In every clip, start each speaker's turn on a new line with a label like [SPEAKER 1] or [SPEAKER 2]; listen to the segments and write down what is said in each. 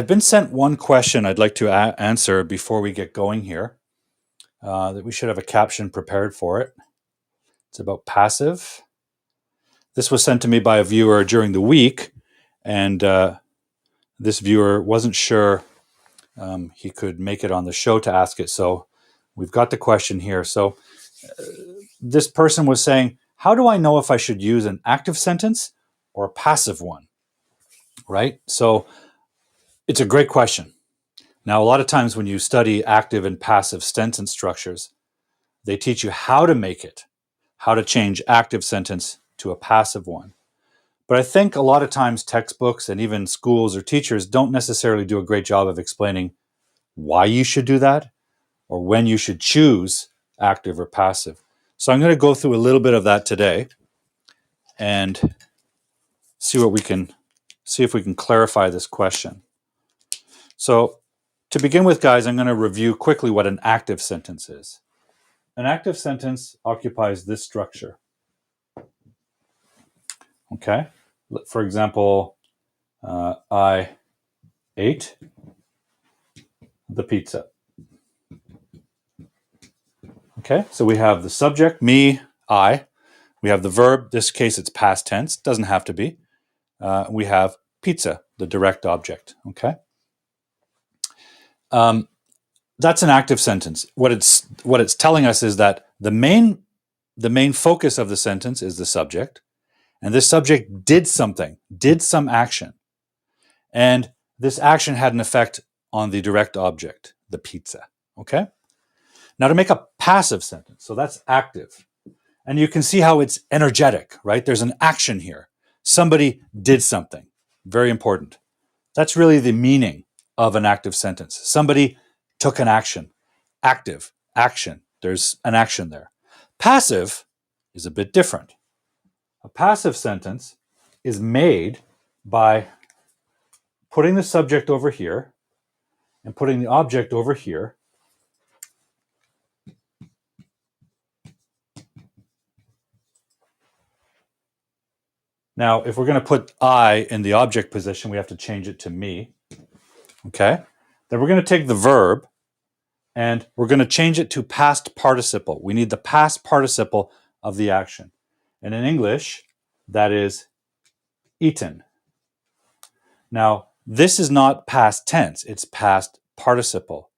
[SPEAKER 1] I've been sent one question I'd like to answer before we get going here, that we should have a caption prepared for it. It's about passive. This was sent to me by a viewer during the week, and this viewer wasn't sure he could make it on the show to ask it, so we've got the question here. So this person was saying, how do I know if I should use an active sentence or a passive one? Right? So it's a great question. Now, a lot of times when you study active and passive sentence structures, they teach you how to make it, how to change active sentence to a passive one. But I think a lot of times textbooks and even schools or teachers don't necessarily do a great job of explaining why you should do that or when you should choose active or passive. So I'm going to go through a little bit of that today and see if we can clarify this question. So to begin with, guys, I'm going to review quickly what an active sentence is. An active sentence occupies this structure. Okay? For example, I ate the pizza. Okay? So we have the subject, me, I. We have the verb. This case, it's past tense. Doesn't have to be. We have pizza, the direct object. Okay? That's an active sentence. What it's telling us is that the main focus of the sentence is the subject, and this subject did something, did some action, and this action had an effect on the direct object, the pizza. Okay? Now to make a passive sentence, so that's active, and you can see how it's energetic, right? There's an action here. Somebody did something. Very important. That's really the meaning of an active sentence. Somebody took an action. Active, action. There's an action there. Passive is a bit different. A passive sentence is made by putting the subject over here and putting the object over here. Now, if we're going to put I in the object position, we have to change it to me. Okay? Then we're going to take the verb and we're going to change it to past participle. We need the past participle of the action. And in English, that is eaten. Now, this is not past tense, it's past participle.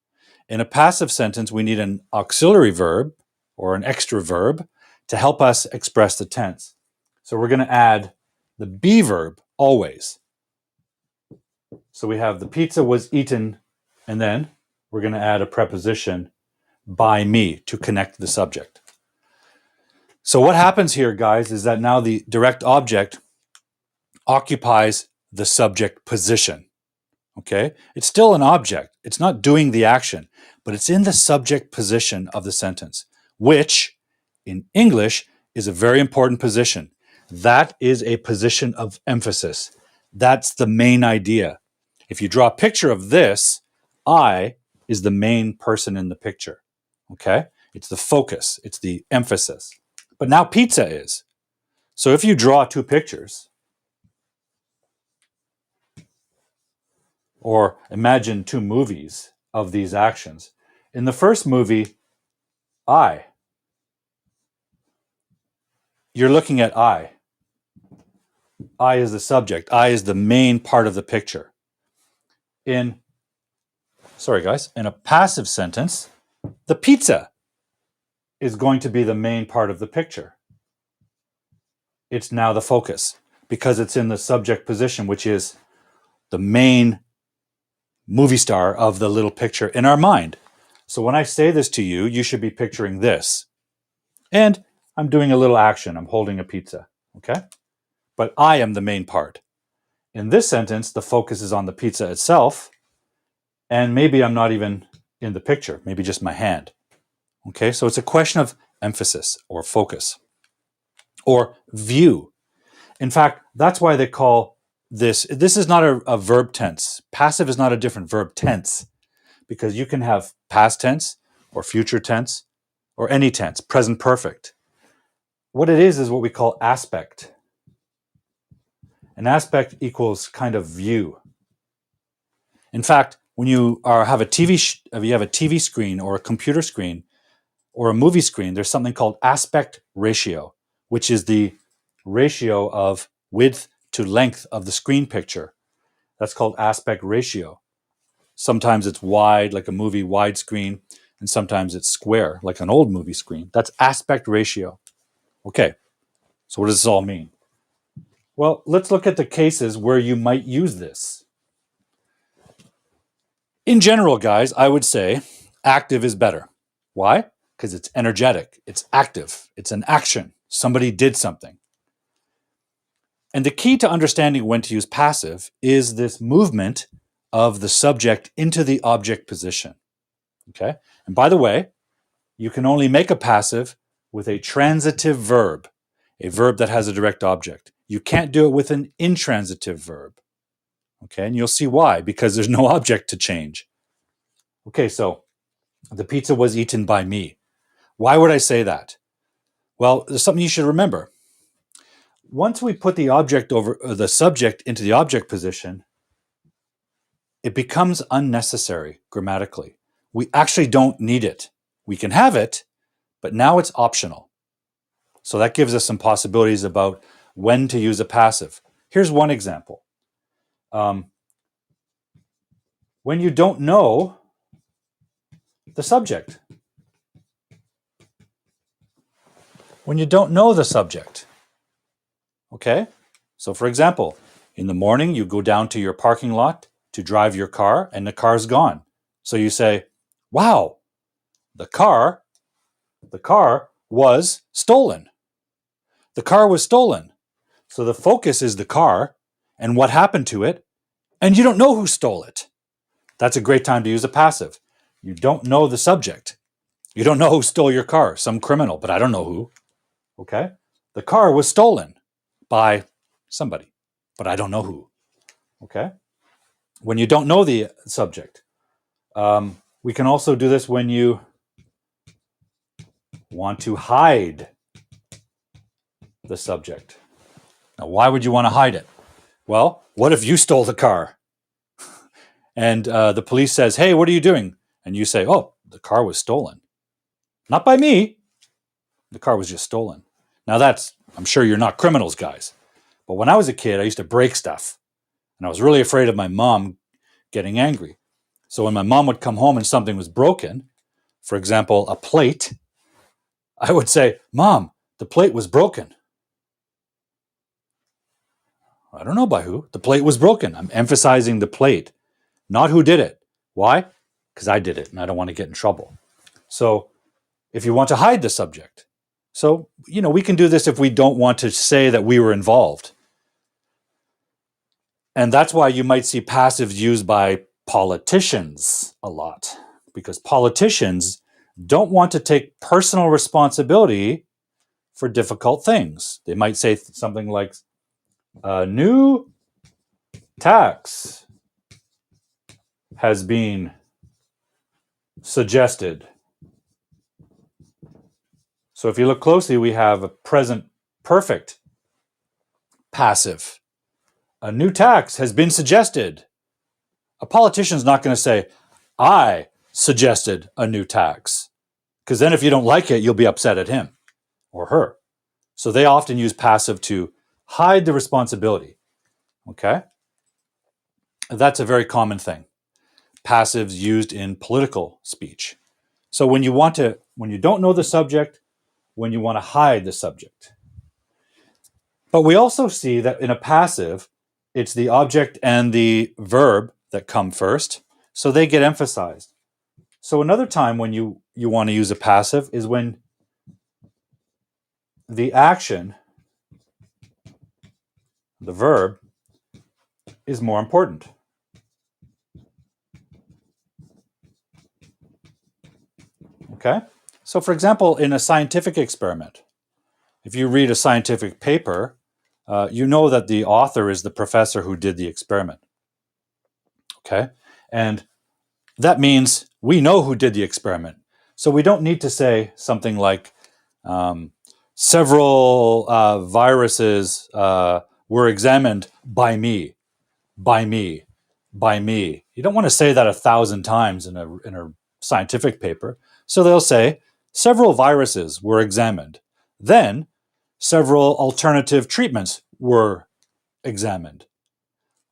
[SPEAKER 1] In a passive sentence, we need an auxiliary verb or an extra verb to help us express the tense. So we're going to add the be verb always. So we have the pizza was eaten, and then we're going to add a preposition by me to connect the subject. So what happens here, guys, is that now the direct object occupies the subject position. Okay? It's still an object. It's not doing the action, but it's in the subject position of the sentence, which in English is a very important position. That is a position of emphasis. That's the main idea. If you draw a picture of this, I is the main person in the picture. Okay? It's the focus. It's the emphasis. But now pizza is. So if you draw two pictures, or imagine two movies of these actions. In the first movie, you're looking at I. I is the subject. I is the main part of the picture. In a passive sentence, the pizza is going to be the main part of the picture. It's now the focus because it's in the subject position, which is the main movie star of the little picture in our mind. So when I say this to you, you should be picturing this. And I'm doing a little action. I'm holding a pizza. Okay? But I am the main part. In this sentence, the focus is on the pizza itself. And maybe I'm not even in the picture. Maybe just my hand. Okay? So it's a question of emphasis or focus or view. In fact, that's why they call this is not a verb tense. Passive is not a different verb tense because you can have past tense or future tense or any tense, present perfect. What it is what we call aspect. An aspect equals kind of view. In fact, when you have a TV screen or a computer screen or a movie screen, there's something called aspect ratio, which is the ratio of width to length of the screen picture. That's called aspect ratio. Sometimes it's wide, like a movie widescreen, and sometimes it's square, like an old movie screen. That's aspect ratio. Okay, so what does this all mean? Well, let's look at the cases where you might use this. In general, guys, I would say active is better. Why? Because it's energetic, it's active, it's an action. Somebody did something. And the key to understanding when to use passive is this movement of the subject into the object position. Okay? And by the way, you can only make a passive with a transitive verb, a verb that has a direct object. You can't do it with an intransitive verb. Okay? And you'll see why, because there's no object to change. Okay, so the pizza was eaten by me. Why would I say that? Well, there's something you should remember. Once we put the subject into the object position, it becomes unnecessary grammatically. We actually don't need it. We can have it, but now it's optional. So that gives us some possibilities about when to use a passive. Here's one example. When you don't know the subject. When you don't know the subject. Okay? So for example, in the morning, you go down to your parking lot to drive your car and the car's gone. So you say, wow, the car was stolen. The car was stolen. So the focus is the car and what happened to it, and you don't know who stole it. That's a great time to use a passive. You don't know the subject. You don't know who stole your car, some criminal, but I don't know who. Okay? The car was stolen by somebody, but I don't know who. Okay? When you don't know the subject. We can also do this when you want to hide the subject. Now, why would you want to hide it? Well, what if you stole the car? And the police says, hey, what are you doing? And you say, oh, the car was stolen. Not by me. The car was just stolen. Now I'm sure you're not criminals, guys. But when I was a kid, I used to break stuff. And I was really afraid of my mom getting angry. So when my mom would come home and something was broken, for example, a plate, I would say, Mom, the plate was broken. I don't know by who. The plate was broken. I'm emphasizing the plate, not who did it. Why? Because I did it and I don't want to get in trouble. So if you want to hide the subject. So, we can do this if we don't want to say that we were involved. And that's why you might see passives used by politicians a lot, because politicians don't want to take personal responsibility for difficult things. They might say something like, a new tax has been suggested. So if you look closely, we have a present perfect passive. A new tax has been suggested. A politician's not going to say, I suggested a new tax. Because then if you don't like it, you'll be upset at him or her. So they often use passive to hide the responsibility. Okay? That's a very common thing. Passives used in political speech. So when you don't know the subject, when you want to hide the subject. But we also see that in a passive, it's the object and the verb that come first, so they get emphasized. So another time when you want to use a passive is when the action, the verb, is more important. Okay? So for example, in a scientific experiment, if you read a scientific paper, you know that the author is the professor who did the experiment. Okay? And that means we know who did the experiment. So we don't need to say something like, several viruses were examined by me. by me. You don't want to say that 1,000 times in a scientific paper. So they'll say, several viruses were examined. Then, several alternative treatments were examined.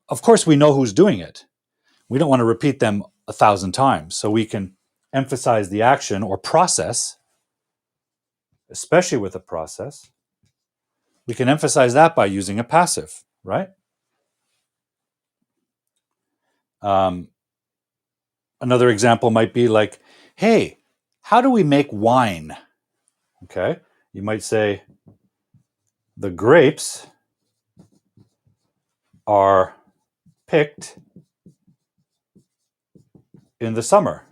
[SPEAKER 1] Of course, we know who's doing it. We don't want to repeat them 1,000 times. So we can emphasize the action or process, especially with a process. We can emphasize that by using a passive, right? Another example might be like, hey, how do we make wine? Okay, you might say, the grapes are picked in the summer.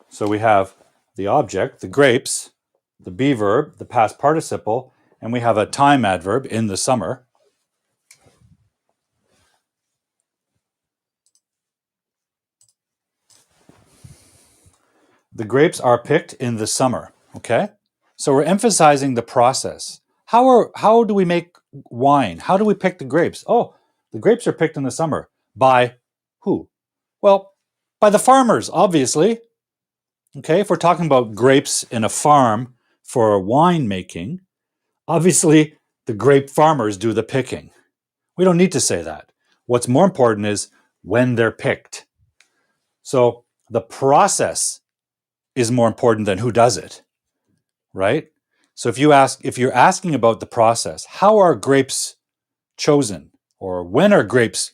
[SPEAKER 1] So we have the object, the grapes, the be verb, the past participle, and we have a time adverb, in the summer. The grapes are picked in the summer, okay? So we're emphasizing the process. How do we make wine? How do we pick the grapes? Oh, the grapes are picked in the summer. By who? Well, by the farmers, obviously. Okay, if we're talking about grapes in a farm for wine making, obviously the grape farmers do the picking. We don't need to say that. What's more important is when they're picked. So the process is more important than who does it, right? So if you're asking about the process, how are grapes chosen, or when are grapes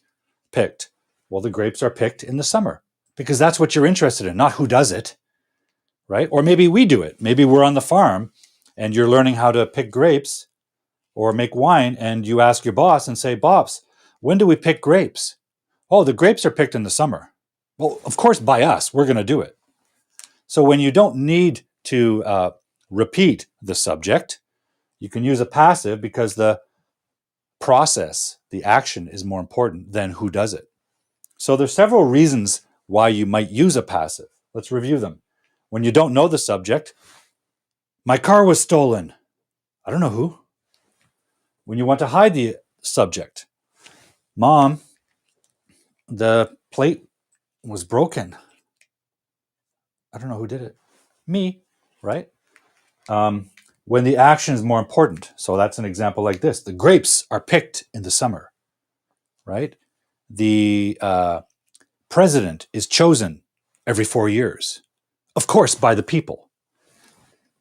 [SPEAKER 1] picked? Well, the grapes are picked in the summer because that's what you're interested in, not who does it, right? Or maybe we do it. Maybe we're on the farm and you're learning how to pick grapes or make wine, and you ask your boss and say, "Boss, when do we pick grapes?" "Oh, the grapes are picked in the summer." Well, of course, by us, we're going to do it. So when you don't need to repeat the subject, you can use a passive because the process, the action, is more important than who does it. So there's several reasons why you might use a passive. Let's review them. When you don't know the subject, my car was stolen. I don't know who. When you want to hide the subject, Mom, the plate was broken. I don't know who did it. Me, right? When the action is more important. So that's an example like this. The grapes are picked in the summer, right? The president is chosen every 4 years, of course, by the people.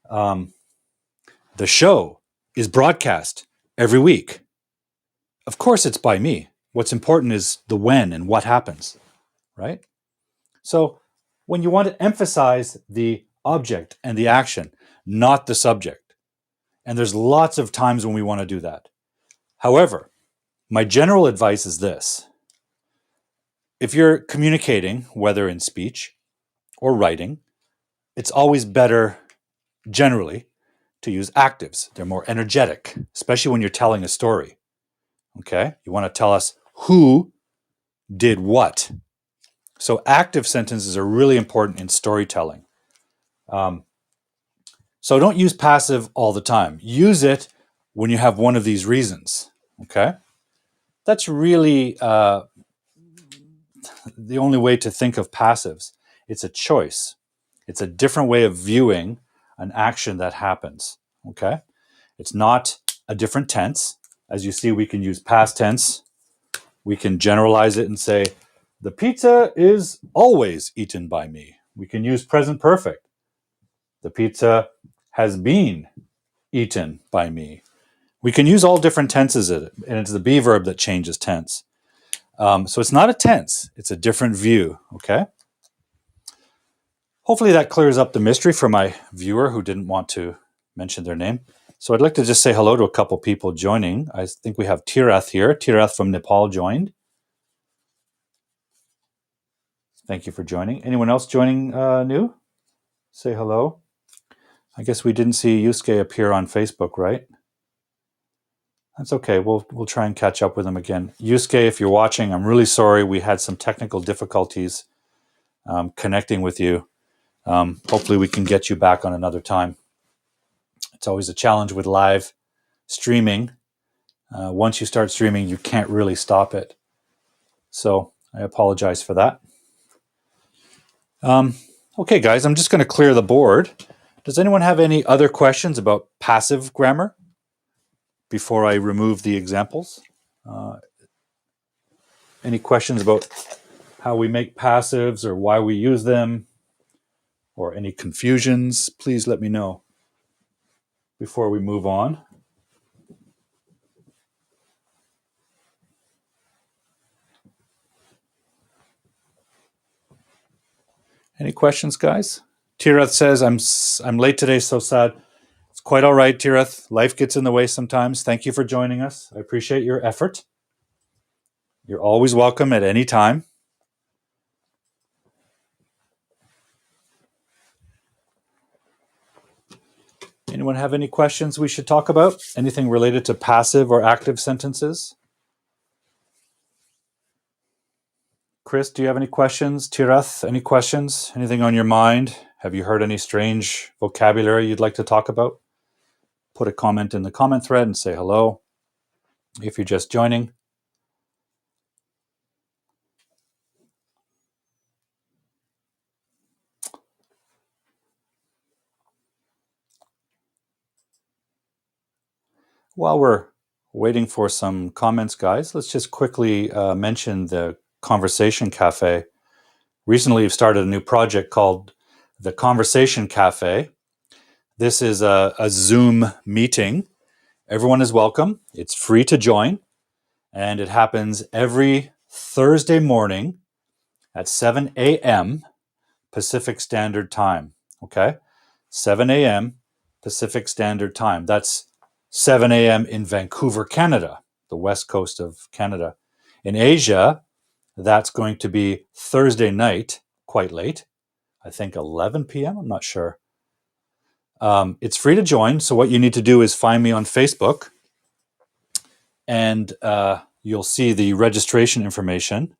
[SPEAKER 1] The show is broadcast every week. Of course, it's by me. What's important is the when and what happens, right? So when you want to emphasize the object and the action, not the subject, and there's lots of times when we want to do that. However, my general advice is this. If you're communicating, whether in speech or writing, it's always better, generally, to use actives. They're more energetic, especially when you're telling a story. Okay? You want to tell us who did what. So active sentences are really important in storytelling. So don't use passive all the time. Use it when you have one of these reasons. Okay? That's really the only way to think of passives. It's a choice. It's a different way of viewing an action that happens. Okay? It's not a different tense. As you see, we can use past tense. We can generalize it and say, the pizza is always eaten by me. We can use present perfect. The pizza has been eaten by me. We can use all different tenses in it, and it's the be verb that changes tense. So it's not a tense. It's a different view, okay? Hopefully that clears up the mystery for my viewer who didn't want to mention their name. So I'd like to just say hello to a couple people joining. I think we have Tirath here. Tirath from Nepal joined. Thank you for joining. Anyone else joining new? Say hello. I guess we didn't see Yusuke appear on Facebook, right? That's okay. We'll try and catch up with him again. Yusuke, if you're watching, I'm really sorry. We had some technical difficulties connecting with you. Hopefully we can get you back on another time. It's always a challenge with live streaming. Once you start streaming, you can't really stop it. So I apologize for that. Okay, guys, I'm just going to clear the board. Does anyone have any other questions about passive grammar before I remove the examples? Any questions about how we make passives or why we use them, or any confusions? Please let me know before we move on. Any questions, guys? Tirath says, I'm late today, so sad. It's quite all right, Tirath. Life gets in the way sometimes. Thank you for joining us. I appreciate your effort. You're always welcome at any time. Anyone have any questions we should talk about? Anything related to passive or active sentences? Chris, do you have any questions? Tirath, any questions? Anything on your mind? Have you heard any strange vocabulary you'd like to talk about? Put a comment in the comment thread and say hello if you're just joining. While we're waiting for some comments, guys, let's just quickly mention the Conversation Cafe. Recently, we've started a new project called the Conversation Cafe. This is a Zoom meeting. Everyone is welcome. It's free to join, and it happens every Thursday morning at 7 a.m. Pacific Standard Time. Okay? 7 a.m. Pacific Standard Time. That's 7 a.m. in Vancouver, Canada, the west coast of Canada. In Asia, that's going to be Thursday night, quite late. I think 11 p.m. I'm not sure. It's free to join. So what you need to do is find me on Facebook, and you'll see the registration information.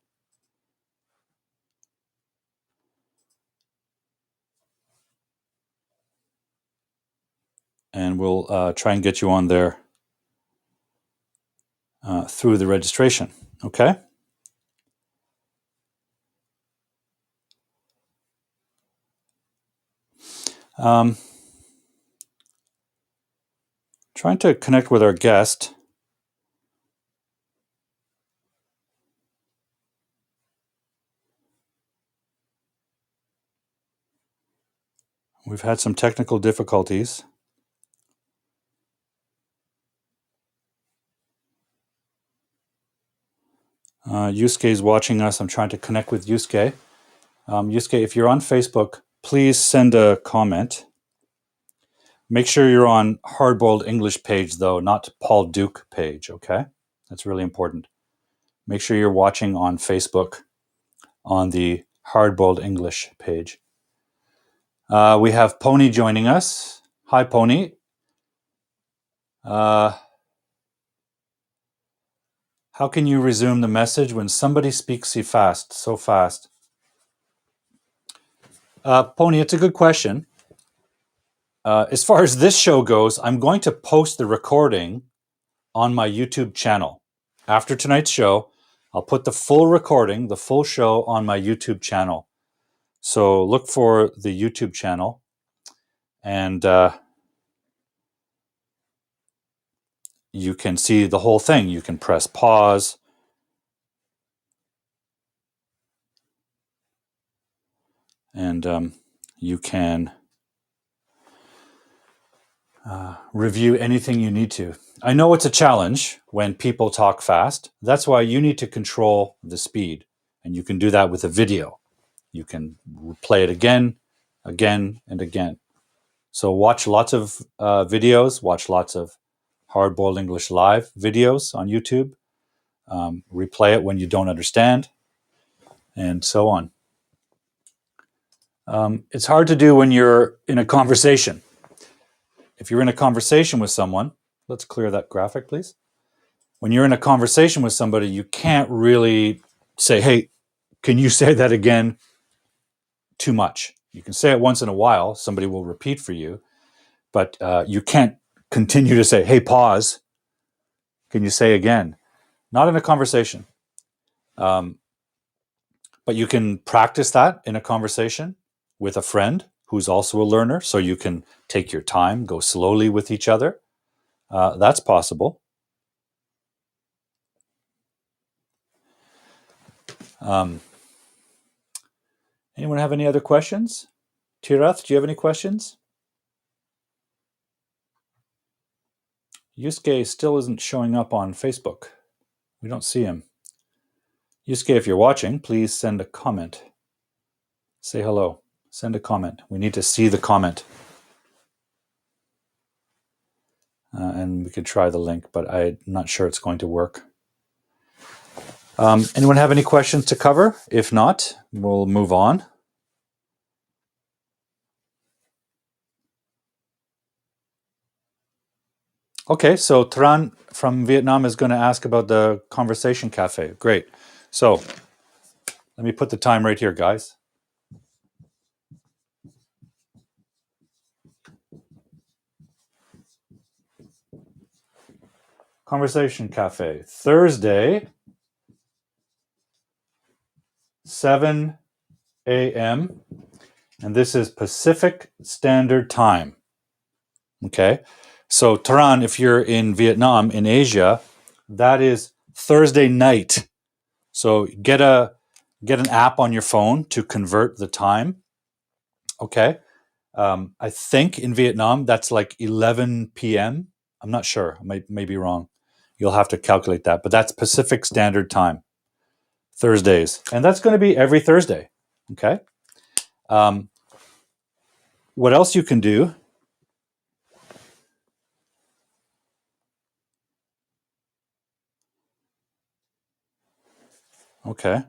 [SPEAKER 1] And we'll try and get you on there through the registration. Okay? Trying to connect with our guest. We've had some technical difficulties. Yusuke is watching us. I'm trying to connect with Yusuke. Yusuke, if you're on Facebook, please send a comment. Make sure you're on Hardboiled English page, though, not Paul Duke page, okay? That's really important. Make sure you're watching on Facebook on the Hardboiled English page. We have Pony joining us. Hi, Pony. How can you resume the message when somebody speaks so fast? Pony, it's a good question. As far as this show goes, I'm going to post the recording on my YouTube channel. After tonight's show, I'll put the full recording, the full show on my YouTube channel. So look for the YouTube channel, and you can see the whole thing. You can press pause. And you can review anything you need to. I know it's a challenge when people talk fast. That's why you need to control the speed. And you can do that with a video. You can play it again, and again. So watch lots of videos, watch lots of Hardboiled English Live videos on YouTube. Replay it when you don't understand, and so on. It's hard to do when you're in a conversation. If you're in a conversation with someone, let's clear that graphic, please. When you're in a conversation with somebody, you can't really say, hey, can you say that again too much? You can say it once in a while. Somebody will repeat for you. But you can't continue to say, hey, pause. can you say again? Not in a conversation. But you can practice that in a conversation with a friend who's also a learner, so you can take your time, go slowly with each other. That's possible. Anyone have any other questions? Tirath, do you have any questions? Yusuke still isn't showing up on Facebook. We don't see him. Yusuke, if you're watching, please send a comment. Say hello. Send a comment. We need to see the comment. And we could try the link, but I'm not sure it's going to work. Anyone have any questions to cover? If not, we'll move on. Okay, so Tran from Vietnam is going to ask about the conversation cafe. Great. So let me put the time right here, guys. Conversation cafe, Thursday, 7 a.m. And this is Pacific Standard Time. Okay. So Tran, if you're in Vietnam, in Asia, that is Thursday night. So get an app on your phone to convert the time. Okay. I think in Vietnam that's like 11 p.m. I'm not sure. I may be wrong. You'll have to calculate that. But that's Pacific Standard Time, Thursdays. And that's going to be every Thursday. Okay. What else you can do? Okay.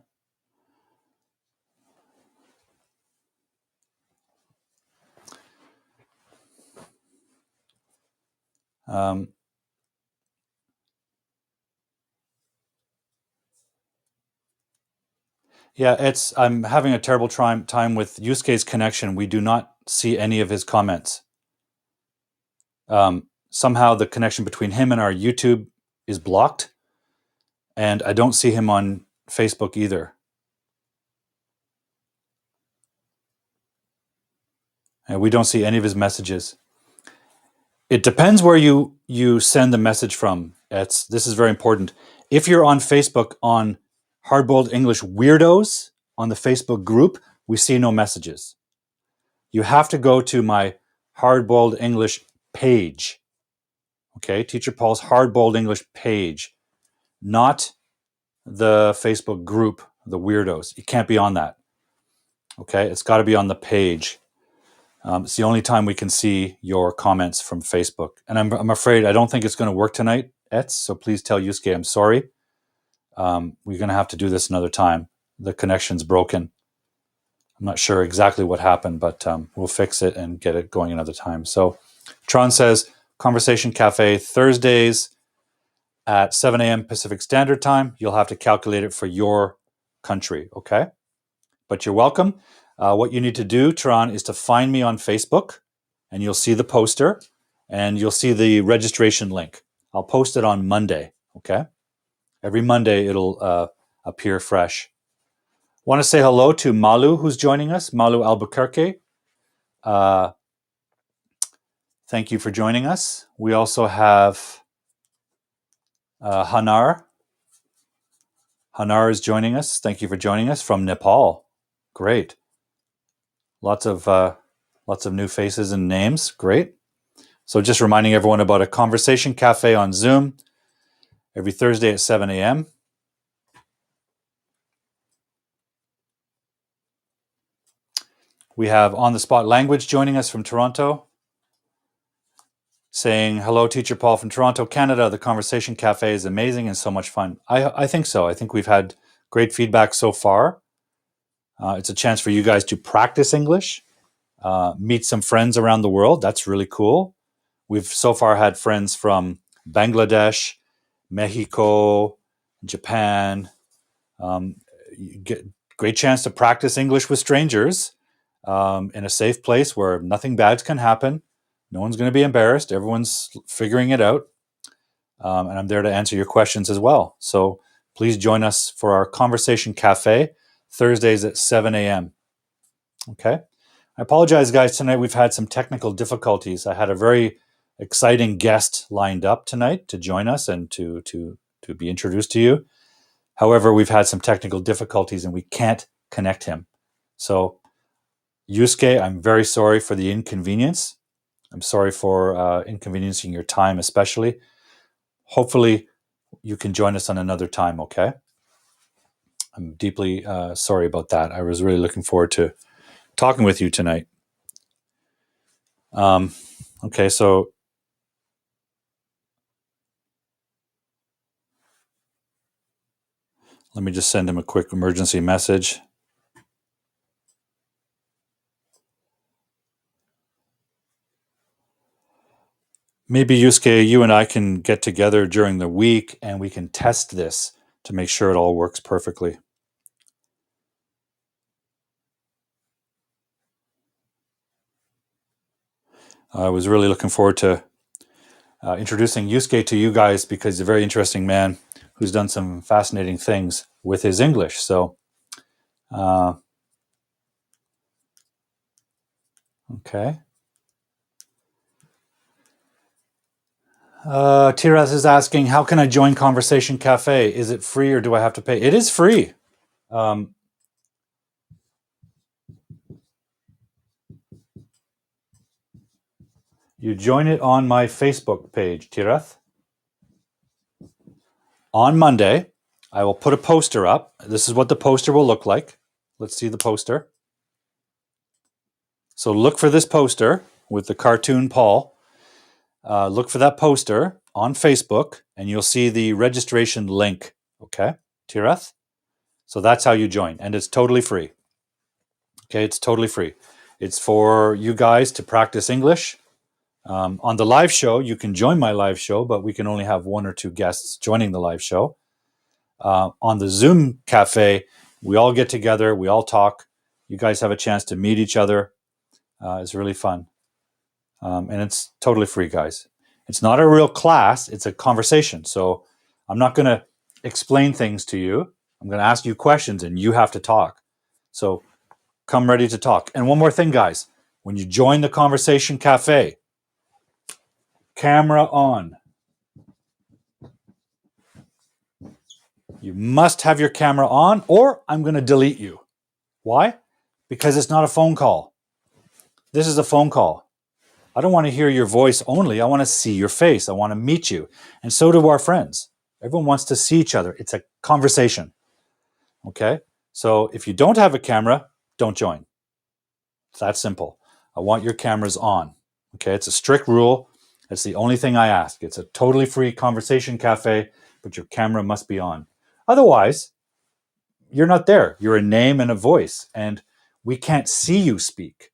[SPEAKER 1] Yeah, I'm having a terrible time with Yusuke's connection. We do not see any of his comments. Somehow the connection between him and our YouTube is blocked, and I don't see him on Facebook either. And we don't see any of his messages. It depends where you send the message from. This is very important. If you're on Facebook on Hardboiled English Weirdos on the Facebook group, we see no messages. You have to go to my Hardboiled English page. Okay, Teacher Paul's Hardboiled English page, not the Facebook group, the Weirdos. You can't be on that. Okay, it's got to be on the page. It's the only time we can see your comments from Facebook. And I'm afraid I don't think it's going to work tonight, Etz, so please tell Yusuke I'm sorry. We're going to have to do this another time. The connection's broken. I'm not sure exactly what happened, but we'll fix it and get it going another time. So Tron says, Conversation Cafe, Thursdays at 7 a.m. Pacific Standard Time. You'll have to calculate it for your country, okay? But you're welcome. What you need to do, Tron, is to find me on Facebook, and you'll see the poster, and you'll see the registration link. I'll post it on Monday, okay? Every Monday, it'll appear fresh. Want to say hello to Malu, who's joining us, Malu Albuquerque. Thank you for joining us. We also have Hanar. Hanar is joining us. Thank you for joining us from Nepal. Great. Lots of new faces and names. Great. So just reminding everyone about a conversation cafe on Zoom every Thursday at 7 a.m. We have On the Spot Language joining us from Toronto, saying, hello, Teacher Paul from Toronto, Canada. The Conversation Cafe is amazing and so much fun. I think so. I think we've had great feedback so far. It's a chance for you guys to practice English, meet some friends around the world. That's really cool. We've so far had friends from Bangladesh, Mexico, Japan. Great chance to practice English with strangers in a safe place where nothing bad can happen. No one's going to be embarrassed. Everyone's figuring it out. and I'm there to answer your questions as well. So please join us for our Conversation Cafe, Thursdays at 7 a.m. Okay? I apologize, guys. Tonight we've had some technical difficulties. I had a very exciting guest lined up tonight to join us and to be introduced to you. However, we've had some technical difficulties and we can't connect him. So, Yusuke, I'm very sorry for the inconvenience. I'm sorry for inconveniencing your time, especially. Hopefully, you can join us on another time, okay? I'm deeply sorry about that. I was really looking forward to talking with you tonight. Okay, so let me just send him a quick emergency message. Maybe, Yusuke, you and I can get together during the week and we can test this to make sure it all works perfectly. I was really looking forward to introducing Yusuke to you guys because he's a very interesting man who's done some fascinating things with his English. So, okay. Tiras is asking, how can I join Conversation Cafe? Is it free or do I have to pay? It is free. You join it on my Facebook page, Tirath. On Monday, I will put a poster up. This is what the poster will look like. Let's see the poster. So look for this poster with the cartoon Paul. Look for that poster on Facebook, and you'll see the registration link. Okay, Tirath? So that's how you join, and it's totally free. Okay, it's totally free. It's for you guys to practice English. On the live show, you can join my live show, but we can only have one or two guests joining the live show. On the Zoom cafe, we all get together, we all talk. You guys have a chance to meet each other. It's really fun. And it's totally free, guys. It's not a real class, it's a conversation. So I'm not going to explain things to you. I'm going to ask you questions and you have to talk. So come ready to talk. And one more thing, guys. When you join the Conversation Cafe, camera on. You must have your camera on or I'm going to delete you. Why? Because it's not a phone call. This is a phone call. I don't want to hear your voice only. I want to see your face. I want to meet you. And so do our friends. Everyone wants to see each other. It's a conversation. Okay? So if you don't have a camera, don't join. It's that simple. I want your cameras on. Okay? It's a strict rule. It's the only thing I ask. It's a totally free conversation cafe, but your camera must be on. Otherwise, you're not there. You're a name and a voice, and we can't see you speak.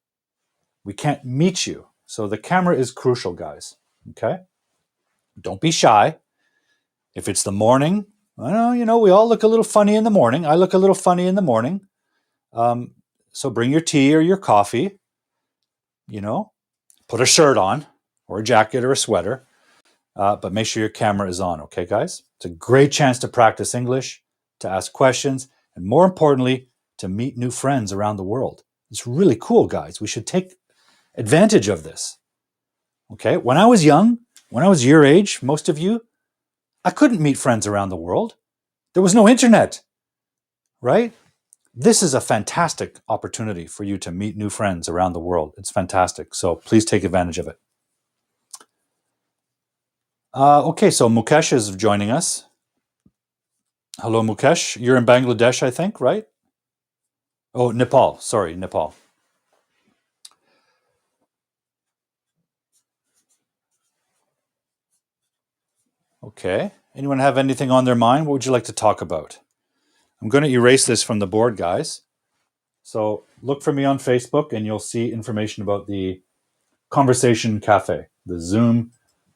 [SPEAKER 1] We can't meet you. So the camera is crucial, guys. Okay? Don't be shy. If it's the morning, I know, we all look a little funny in the morning. I look a little funny in the morning. So bring your tea or your coffee. Put a shirt on or a jacket or a sweater. But make sure your camera is on, okay, guys? It's a great chance to practice English, to ask questions, and more importantly, to meet new friends around the world. It's really cool, guys. We should take advantage of this. Okay? When I was young, when I was your age, most of you, I couldn't meet friends around the world. There was no internet, right? This is a fantastic opportunity for you to meet new friends around the world. It's fantastic. So please take advantage of it. Okay, so Mukesh is joining us. Hello, Mukesh. You're in Bangladesh, I think, right? Oh, Nepal. Sorry, Nepal. Okay. Anyone have anything on their mind? What would you like to talk about? I'm going to erase this from the board, guys. So look for me on Facebook and you'll see information about the Conversation Cafe, the Zoom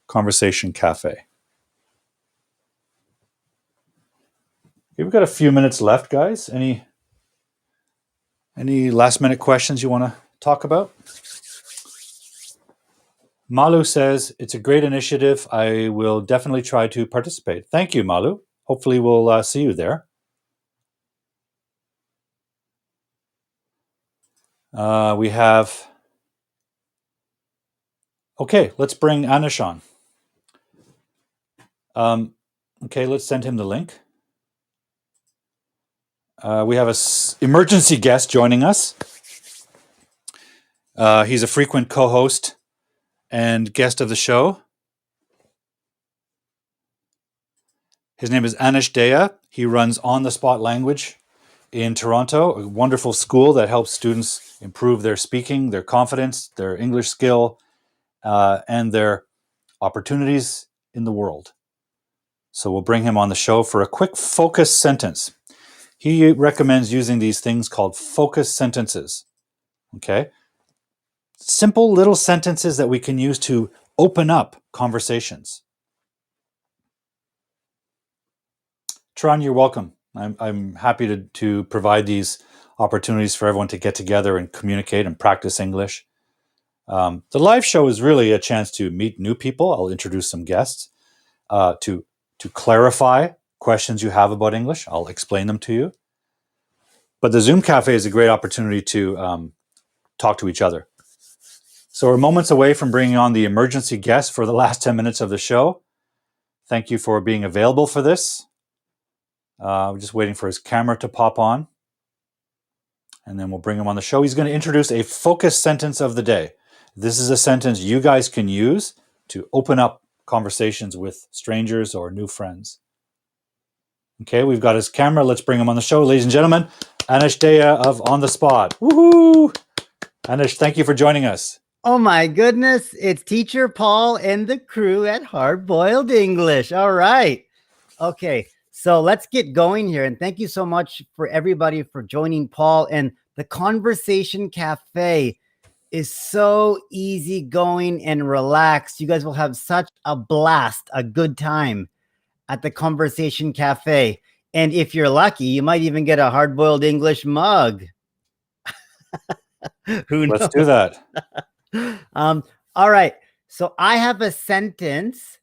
[SPEAKER 1] Conversation Cafe. Okay, we've got a few minutes left, guys. Any last minute questions you want to talk about? Malu says, it's a great initiative. I will definitely try to participate. Thank you, Malu. Hopefully we'll see you there. We have... Okay, let's bring Anesh on. Okay, let's send him the link. We have an emergency guest joining us. He's a frequent co-host and guest of the show. His name is Anesh Daya. He runs On the Spot Language in Toronto, a wonderful school that helps students improve their speaking, their confidence, their English skill, and their opportunities in the world. So we'll bring him on the show for a quick focus sentence. He recommends using these things called focus sentences. Okay? Simple little sentences that we can use to open up conversations. Tron, you're welcome. I'm happy to provide these opportunities for everyone to get together and communicate and practice English. The live show is really a chance to meet new people. I'll introduce some guests. To clarify questions you have about English, I'll explain them to you. But the Zoom Cafe is a great opportunity to talk to each other. So we're moments away from bringing on the emergency guest for the last 10 minutes of the show. Thank you for being available for this. We're just waiting for his camera to pop on. And then we'll bring him on the show. He's going to introduce a focus sentence of the day. This is a sentence you guys can use to open up conversations with strangers or new friends. Okay, we've got his camera. Let's bring him on the show. Ladies and gentlemen, Anesh Daya of On the Spot. Woohoo! Anesh, thank you for joining us.
[SPEAKER 2] Oh my goodness, it's Teacher Paul and the crew at Hard Boiled English. All right. Okay, so let's get going here. And thank you so much for everybody for joining Paul. And the Conversation Cafe is so easygoing and relaxed. You guys will have such a blast, a good time at the Conversation Cafe. And if you're lucky, you might even get a Hard Boiled English mug. Who knows?
[SPEAKER 1] Let's do that.
[SPEAKER 2] All right. So I have a sentence,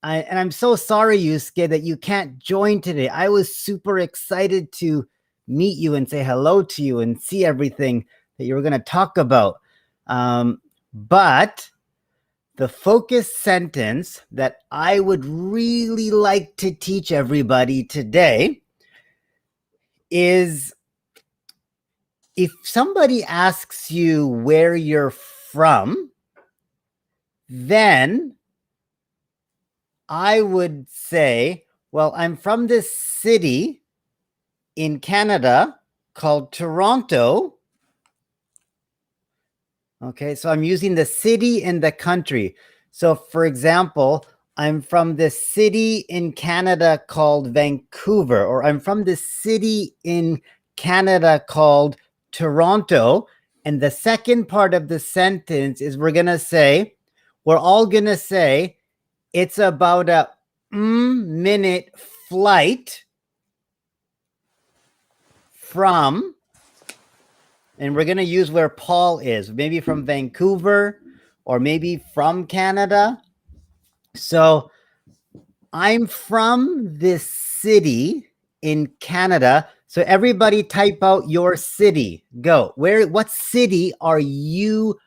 [SPEAKER 2] and I'm so sorry, Yusuke, that you can't join today. I was super excited to meet you and say hello to you and see everything that you were going to talk about. But the focus sentence that I would really like to teach everybody today is, if somebody asks you where you're from, then I would say, well, I'm from this city in Canada called Toronto. Okay, so I'm using the city and the country. So for example, I'm from this city in Canada called Vancouver, or I'm from this city in Canada called Toronto. And the second part of the sentence is we're all going to say it's about a minute flight from, and we're going to use where Paul is, maybe from Vancouver or maybe from Canada. So I'm from this city in Canada. So everybody type out your city. Go. What city are you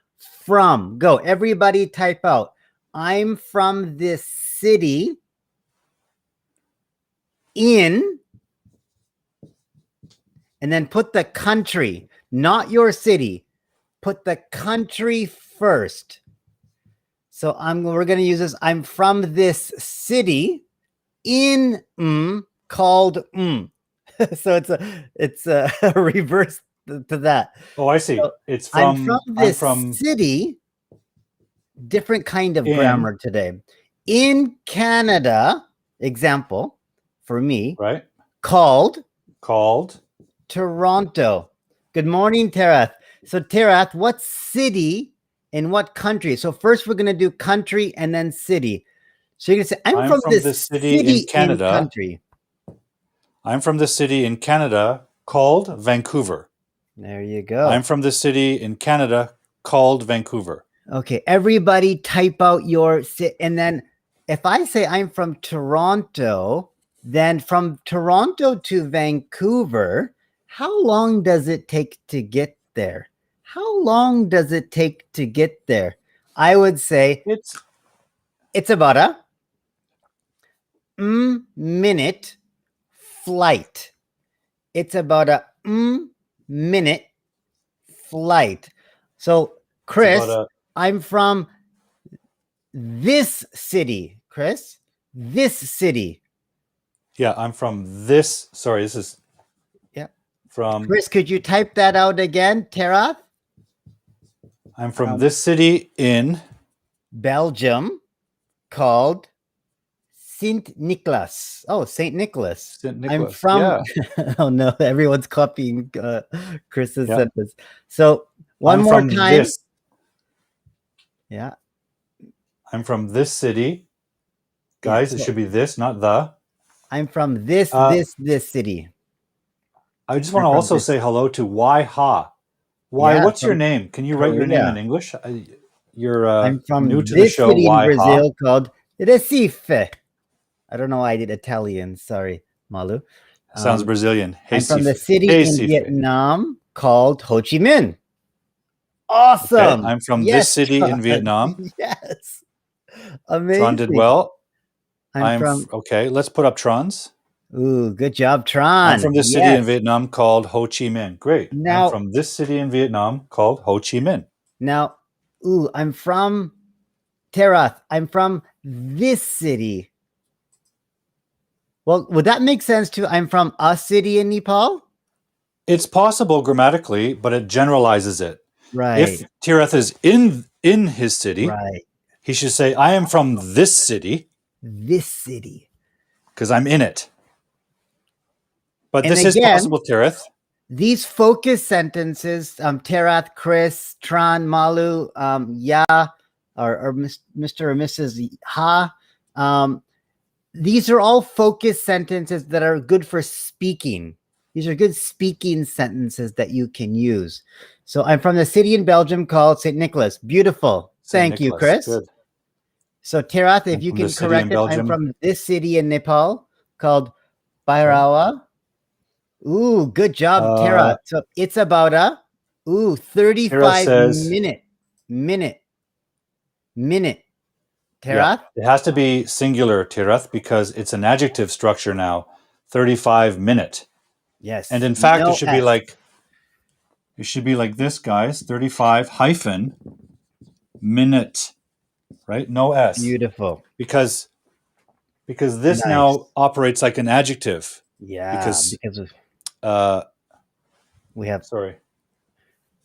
[SPEAKER 2] from? Go. Everybody type out. I'm from this city in, and then put the country, not your city. Put the country first. So we're going to use this. I'm from this city in called So it's a reverse to that.
[SPEAKER 1] Oh, I see.
[SPEAKER 2] So
[SPEAKER 1] It's from
[SPEAKER 2] this city. Different kind of grammar today. In Canada, example for me,
[SPEAKER 1] right?
[SPEAKER 2] Called
[SPEAKER 1] Toronto.
[SPEAKER 2] Good morning, Tarath. So Tarath, what city in what country? So first we're going to do country and then city. So you're going to say, I'm from this city in Canada. Country.
[SPEAKER 1] I'm from the city in Canada called Vancouver.
[SPEAKER 2] There you go.
[SPEAKER 1] I'm from the city in Canada called Vancouver.
[SPEAKER 2] Okay, everybody type out your and then if I say I'm from Toronto, then from Toronto to Vancouver, how long does it take to get there? How long does it take to get there? I would say it's about a minute flight. It's about a minute flight. So,
[SPEAKER 1] It's about
[SPEAKER 2] Chris, I'm from this city. Chris, this city.
[SPEAKER 1] yeah, I'm from this. Sorry, this is
[SPEAKER 2] Yeah.
[SPEAKER 1] from.
[SPEAKER 2] Chris, could you type that out again? Tara?
[SPEAKER 1] I'm from this city in
[SPEAKER 2] Belgium called Saint Nicholas. Oh, Saint Nicholas.
[SPEAKER 1] St.
[SPEAKER 2] I'm
[SPEAKER 1] Nicholas.
[SPEAKER 2] from.
[SPEAKER 1] Yeah.
[SPEAKER 2] Oh no, everyone's copying Chris's
[SPEAKER 1] Yeah.
[SPEAKER 2] sentence. So one
[SPEAKER 1] I'm
[SPEAKER 2] more
[SPEAKER 1] from
[SPEAKER 2] time.
[SPEAKER 1] this.
[SPEAKER 2] Yeah.
[SPEAKER 1] I'm from this city. Guys,
[SPEAKER 2] Yeah,
[SPEAKER 1] it should be this, not the.
[SPEAKER 2] I'm from this city.
[SPEAKER 1] I just want
[SPEAKER 2] I'm
[SPEAKER 1] to
[SPEAKER 2] from
[SPEAKER 1] also
[SPEAKER 2] this.
[SPEAKER 1] say hello to Wai Ha. Why?
[SPEAKER 2] Yeah,
[SPEAKER 1] What's your
[SPEAKER 2] from
[SPEAKER 1] name? Can you write your name in
[SPEAKER 2] Korea.
[SPEAKER 1] English? You're
[SPEAKER 2] I'm
[SPEAKER 1] new
[SPEAKER 2] from
[SPEAKER 1] to the
[SPEAKER 2] this
[SPEAKER 1] show.
[SPEAKER 2] city in
[SPEAKER 1] Why Ha?
[SPEAKER 2] Brazil called Recife. I don't know why I did Italian. Sorry, Malu.
[SPEAKER 1] Sounds Brazilian.
[SPEAKER 2] I'm from the
[SPEAKER 1] Recife.
[SPEAKER 2] city in
[SPEAKER 1] Recife.
[SPEAKER 2] Vietnam called Ho Chi Minh.
[SPEAKER 1] Okay.
[SPEAKER 2] Awesome.
[SPEAKER 1] I'm from this
[SPEAKER 2] Yes,
[SPEAKER 1] city in
[SPEAKER 2] Tron.
[SPEAKER 1] Vietnam.
[SPEAKER 2] Yes.
[SPEAKER 1] Tron did
[SPEAKER 2] Amazing.
[SPEAKER 1] well.
[SPEAKER 2] I'm from,
[SPEAKER 1] okay. Let's put up Tron's.
[SPEAKER 2] ooh, good job,
[SPEAKER 1] I'm
[SPEAKER 2] Tron.
[SPEAKER 1] from this city in
[SPEAKER 2] Yes.
[SPEAKER 1] Vietnam called Ho Chi Minh. Great. I'm
[SPEAKER 2] Now,
[SPEAKER 1] from this city in Vietnam called Ho Chi Minh.
[SPEAKER 2] now, ooh, I'm from Terath. I'm from this city. Well, would that make sense too? I'm from a city in Nepal?
[SPEAKER 1] It's possible grammatically, but it generalizes it.
[SPEAKER 2] Right.
[SPEAKER 1] If Tireth is in his city,
[SPEAKER 2] Right.
[SPEAKER 1] he should say, I am from this city
[SPEAKER 2] This city.
[SPEAKER 1] because I'm in it. But
[SPEAKER 2] And
[SPEAKER 1] this is
[SPEAKER 2] again,
[SPEAKER 1] possible, Tireth.
[SPEAKER 2] these focus sentences, Terath, Chris, Tran, Malu, Ya, or Mr. or Mrs. Ha, these are all focus sentences that are good for speaking. These are good speaking sentences that you can use. So I'm from the city in Belgium called St. Nicholas. Beautiful. Thank you, Chris.
[SPEAKER 1] Good.
[SPEAKER 2] So Terath, if
[SPEAKER 1] I'm
[SPEAKER 2] you
[SPEAKER 1] from
[SPEAKER 2] can
[SPEAKER 1] the city in
[SPEAKER 2] correct it, I'm
[SPEAKER 1] Belgium.
[SPEAKER 2] from this city in Nepal called Bairawa. Ooh, good job, Terath. So it's about a 35
[SPEAKER 1] says-
[SPEAKER 2] minute.
[SPEAKER 1] Yeah,
[SPEAKER 2] Terath?
[SPEAKER 1] it has to be singular, Tireth, because it's an adjective structure now. 35 minute.
[SPEAKER 2] Yes.
[SPEAKER 1] And in fact,
[SPEAKER 2] No
[SPEAKER 1] it should be like this, guys. 35 hyphen minute, right? No S.
[SPEAKER 2] Beautiful.
[SPEAKER 1] Because this
[SPEAKER 2] Nice.
[SPEAKER 1] now operates like an adjective.
[SPEAKER 2] Yeah,
[SPEAKER 1] Because
[SPEAKER 2] we have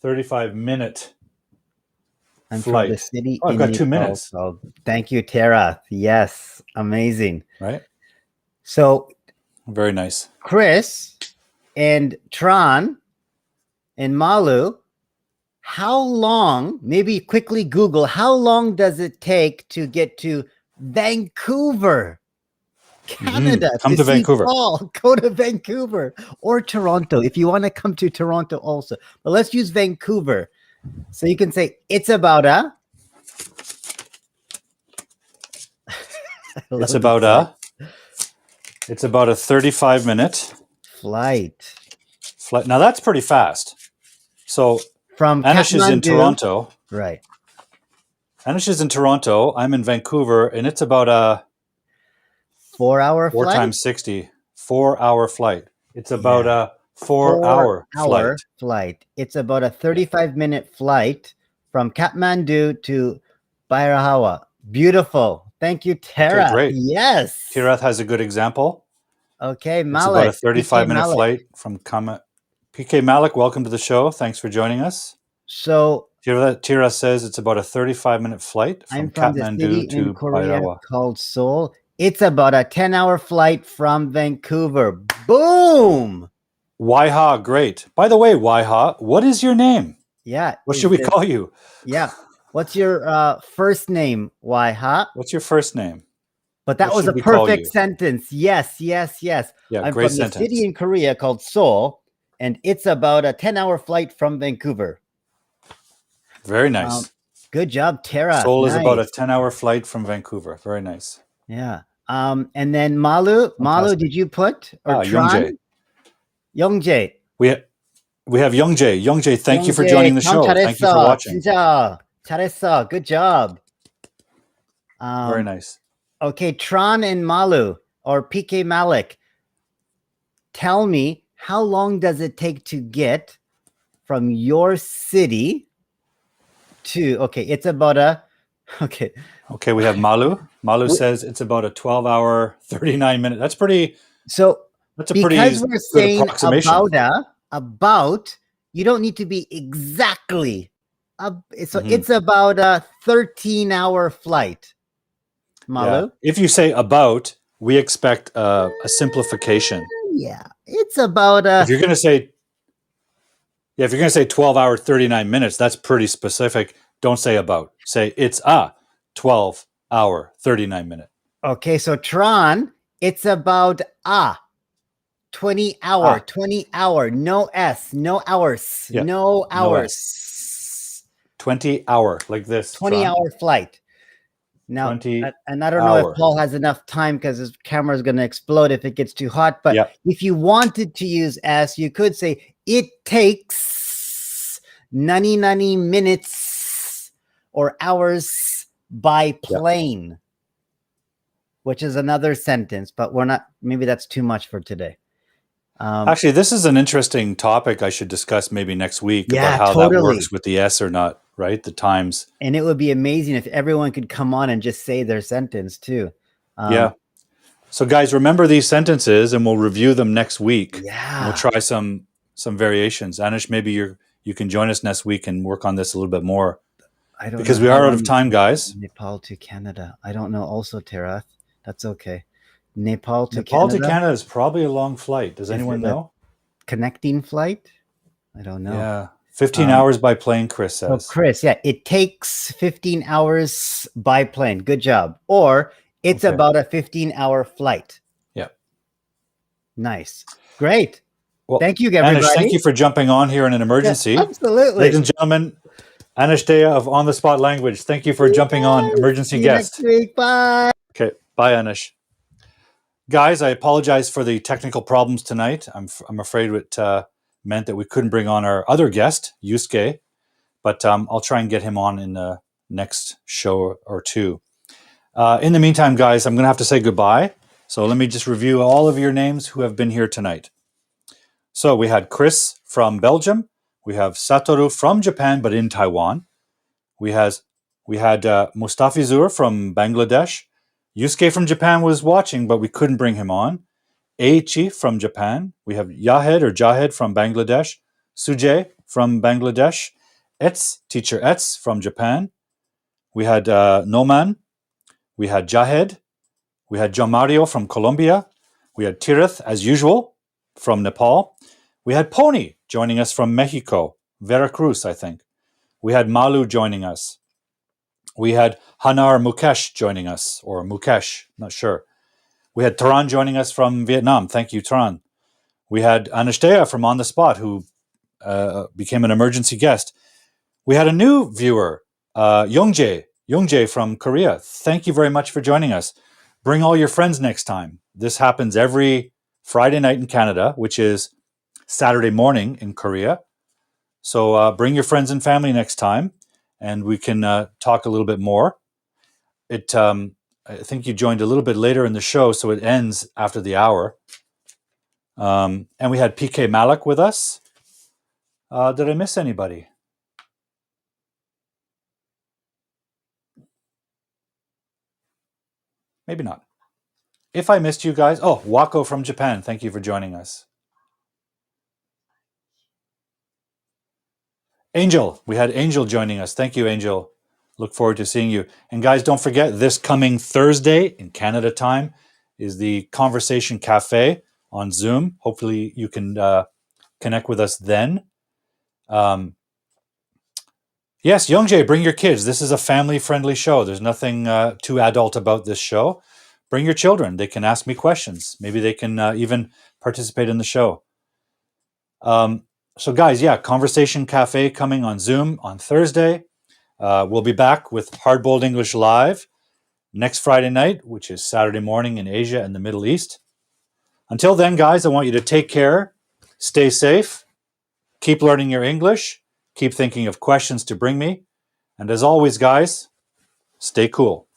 [SPEAKER 1] 35 minute
[SPEAKER 2] I'm
[SPEAKER 1] flight.
[SPEAKER 2] from the city
[SPEAKER 1] I've
[SPEAKER 2] in
[SPEAKER 1] got 2
[SPEAKER 2] Nepal.
[SPEAKER 1] minutes.
[SPEAKER 2] So thank you, Terath. Yes, amazing.
[SPEAKER 1] Right?
[SPEAKER 2] So
[SPEAKER 1] Very nice.
[SPEAKER 2] Chris and Tron and Malu, how long, maybe quickly Google, how long does it take to get to Vancouver, Canada?
[SPEAKER 1] Come to
[SPEAKER 2] see
[SPEAKER 1] Vancouver.
[SPEAKER 2] Paul, go to Vancouver or Toronto if you want to come to Toronto also. But let's use Vancouver. So you can say it's about a.
[SPEAKER 1] It's about a 35 minute
[SPEAKER 2] flight.
[SPEAKER 1] Now that's pretty fast. So
[SPEAKER 2] From
[SPEAKER 1] Anesh is in
[SPEAKER 2] Kathmandu.
[SPEAKER 1] Toronto.
[SPEAKER 2] Right.
[SPEAKER 1] Anesh is in Toronto. I'm in Vancouver, and it's about a
[SPEAKER 2] 4-hour flight.
[SPEAKER 1] 4 times 60, 4-hour flight. It's about a 4-hour
[SPEAKER 2] flight. It's about a 35-minute flight from Kathmandu to Bairahawa. Beautiful. Thank you, Tara.
[SPEAKER 1] Okay, great.
[SPEAKER 2] Yes.
[SPEAKER 1] Tirath has a good example.
[SPEAKER 2] Okay,
[SPEAKER 1] It's
[SPEAKER 2] Malik.
[SPEAKER 1] about a 35-minute flight from PK Malik, welcome to the show. Thanks for joining us.
[SPEAKER 2] So
[SPEAKER 1] Tirath says it's about a 35-minute flight from Kathmandu to
[SPEAKER 2] Korea
[SPEAKER 1] Bairawa.
[SPEAKER 2] called Seoul. It's about a 10-hour flight from Vancouver. Boom.
[SPEAKER 1] Waiha, great. By the way, Waiha, what is your name?
[SPEAKER 2] Yeah.
[SPEAKER 1] What should we call you?
[SPEAKER 2] Yeah. What's your first name, Waiha?
[SPEAKER 1] What's your first name?
[SPEAKER 2] But that was a perfect sentence. Yes.
[SPEAKER 1] Yeah,
[SPEAKER 2] I'm
[SPEAKER 1] great
[SPEAKER 2] from
[SPEAKER 1] sentence.
[SPEAKER 2] the city in Korea called Seoul, and it's about a 10-hour flight from Vancouver.
[SPEAKER 1] Very nice.
[SPEAKER 2] Good job, Tara.
[SPEAKER 1] Seoul is about a
[SPEAKER 2] Nice.
[SPEAKER 1] 10-hour flight from Vancouver. Very nice.
[SPEAKER 2] Yeah. And then Malu,
[SPEAKER 1] Fantastic.
[SPEAKER 2] did you put or
[SPEAKER 1] Youngjae.
[SPEAKER 2] Tron? Youngjae.
[SPEAKER 1] We have Youngjae. Youngjae, thank you for
[SPEAKER 2] Youngjae,
[SPEAKER 1] joining the
[SPEAKER 2] 참
[SPEAKER 1] show. Thank you for
[SPEAKER 2] 잘했어.
[SPEAKER 1] watching.
[SPEAKER 2] 진짜 잘했어. Good job.
[SPEAKER 1] Very nice.
[SPEAKER 2] Okay, Tron and Malu or PK Malik. Tell me, how long does it take to get from your city to, okay, it's about a, okay.
[SPEAKER 1] Okay, we have Malu. Malu says it's about a 12-hour, 39-minute. That's a pretty
[SPEAKER 2] Because we're
[SPEAKER 1] good
[SPEAKER 2] saying
[SPEAKER 1] approximation.
[SPEAKER 2] about, you don't need to be exactly. So
[SPEAKER 1] Mhm.
[SPEAKER 2] it's about a 13-hour flight. Malu?
[SPEAKER 1] Yeah. If you say about, we expect a simplification.
[SPEAKER 2] Yeah, it's about
[SPEAKER 1] If you're going to say 12-hour, 39 minutes, that's pretty specific. Don't say about. Say it's a 12-hour, 39-minute.
[SPEAKER 2] Okay, so Tron, it's about 20 hour, no S, no hours,
[SPEAKER 1] Yeah,
[SPEAKER 2] no
[SPEAKER 1] no
[SPEAKER 2] hours.
[SPEAKER 1] S. 20-hour, like this.
[SPEAKER 2] 20-hour flight. Now,
[SPEAKER 1] 20
[SPEAKER 2] and I don't know if
[SPEAKER 1] hour.
[SPEAKER 2] Paul has enough time because his camera is going to explode if it gets too hot. But if you wanted to use S, you could say it takes 90 minutes or hours by plane, which is another sentence. But we're not, maybe that's too much for today.
[SPEAKER 1] Actually, this is an interesting topic I should discuss maybe next week about how that works with the S or not, right? The times.
[SPEAKER 2] And it would be amazing if everyone could come on and just say their sentence too.
[SPEAKER 1] Yeah. So guys, remember these sentences and we'll review them next week.
[SPEAKER 2] Yeah.
[SPEAKER 1] We'll try some variations. Anish, maybe you can join us next week and work on this a little bit more.
[SPEAKER 2] I don't
[SPEAKER 1] because
[SPEAKER 2] know
[SPEAKER 1] we are out of time, guys.
[SPEAKER 2] Nepal to Canada. I don't know also, Tara. That's okay. Nepal to
[SPEAKER 1] Canada is probably a long flight. Does anyone know?
[SPEAKER 2] Connecting flight? I don't know.
[SPEAKER 1] Yeah. 15 hours by plane, Chris says.
[SPEAKER 2] So Chris, it takes 15 hours by plane. Good job. Or it's about a 15-hour flight.
[SPEAKER 1] Yeah.
[SPEAKER 2] Nice. Great.
[SPEAKER 1] Well,
[SPEAKER 2] thank you, everybody.
[SPEAKER 1] Anish, thank you for jumping on here in an emergency.
[SPEAKER 2] Yeah, absolutely.
[SPEAKER 1] Ladies and gentlemen, Anesh Daya of On the Spot Language. Thank you for jumping on, emergency guest.
[SPEAKER 2] Next week. Bye.
[SPEAKER 1] Okay. Bye, Anish. Guys, I apologize for the technical problems tonight. I'm afraid it meant that we couldn't bring on our other guest, Yusuke, but I'll try and get him on in the next show or two. In the meantime, guys, I'm going to have to say goodbye. So let me just review all of your names who have been here tonight. So we had Chris from Belgium. We have Satoru from Japan, but in Taiwan. We had Mustafizur from Bangladesh. Yusuke from Japan was watching, but we couldn't bring him on. Eiichi from Japan. We have Jahed from Bangladesh. Sujay from Bangladesh. Teacher Etz from Japan. We had Noman. We had Jahed. We had John Mario from Colombia. We had Tirith, as usual, from Nepal. We had Pony joining us from Mexico, Veracruz, I think. We had Malu joining us. We had Hanar Mukesh joining us, or Mukesh, not sure. We had Taran joining us from Vietnam. Thank you, Taran. We had Anesh Daya from On the Spot, who became an emergency guest. We had a new viewer, Youngjae from Korea. Thank you very much for joining us. Bring all your friends next time. This happens every Friday night in Canada, which is Saturday morning in Korea. So bring your friends and family next time, and we can talk a little bit more. I think you joined a little bit later in the show, so it ends after the hour. And we had PK Malik with us. Did I miss anybody? Maybe not. If I missed you guys, Wako from Japan, thank you for joining us. Angel, we had Angel joining us. Thank you, Angel. Look forward to seeing you. And guys, don't forget, this coming Thursday in Canada time is the Conversation Cafe on Zoom. Hopefully you can connect with us then. Yes, Youngjae, bring your kids. This is a family-friendly show. There's nothing too adult about this show. Bring your children. They can ask me questions. Maybe they can even participate in the show. So guys, Conversation Cafe coming on Zoom on Thursday. We'll be back with Hard Boiled English Live next Friday night, which is Saturday morning in Asia and the Middle East. Until then, guys, I want you to take care, stay safe, keep learning your English, keep thinking of questions to bring me, and as always, guys, stay cool.